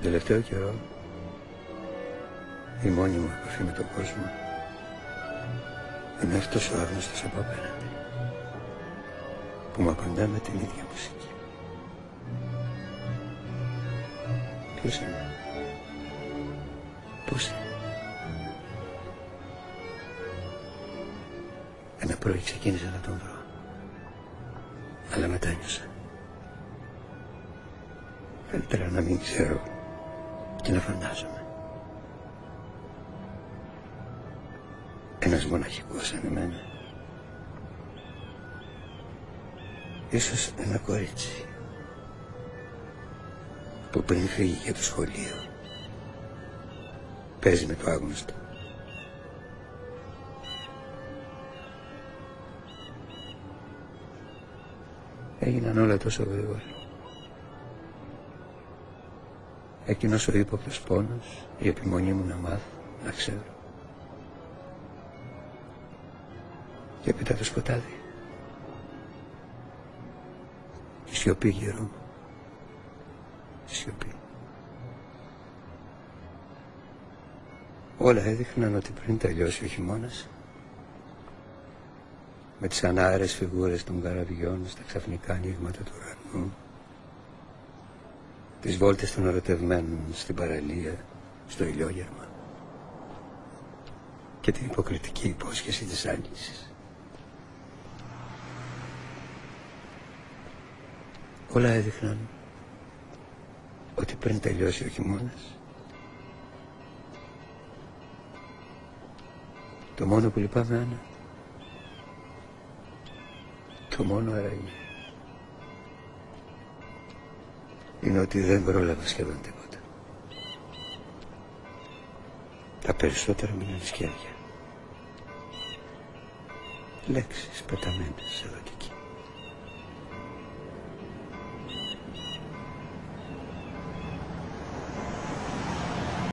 Τον τελευταίο καιρό η μόνη μου επαφή με τον κόσμο είναι αυτός ο άγνωστος από απέναντι που μου απαντά με την ίδια μουσική. Ποιος είναι? Πώς είναι? Ένα πρωί ξεκίνησα να τον βρω, αλλά μετά νιώσα καλύτερα να μην ξέρω και να φαντάζομαι. Ένας μοναχικός σαν εμένα, ίσως ένα κορίτσι που πριν φύγει για το σχολείο παίζει με το άγνωστο. Έγιναν όλα τόσο γρήγορα. Εκείνος ο ύποπτος πόνος, η επιμονή μου να μάθω, να ξέρω. Και έπειτα το σκοτάδι. Η σιωπή γύρω μου. Η σιωπή. Όλα έδειχναν ότι πριν τελειώσει ο χειμώνας, με τις ανάρες φιγούρες των καραβιών στα ξαφνικά ανοίγματα του ουρανού, τις βόλτες των ερωτευμένων στην παραλία, στο ηλιόγερμα και την υποκριτική υπόσχεση της άγγισης. Όλα έδειχναν ότι πριν τελειώσει ο χειμώνας, το μόνο που λυπάμαι, Άννα, το μόνο άραγε είναι ότι δεν πρόλαβα σχεδόν τίποτα. Τα περισσότερα μείναν σκέρια. Λέξεις πεταμένες εδώ και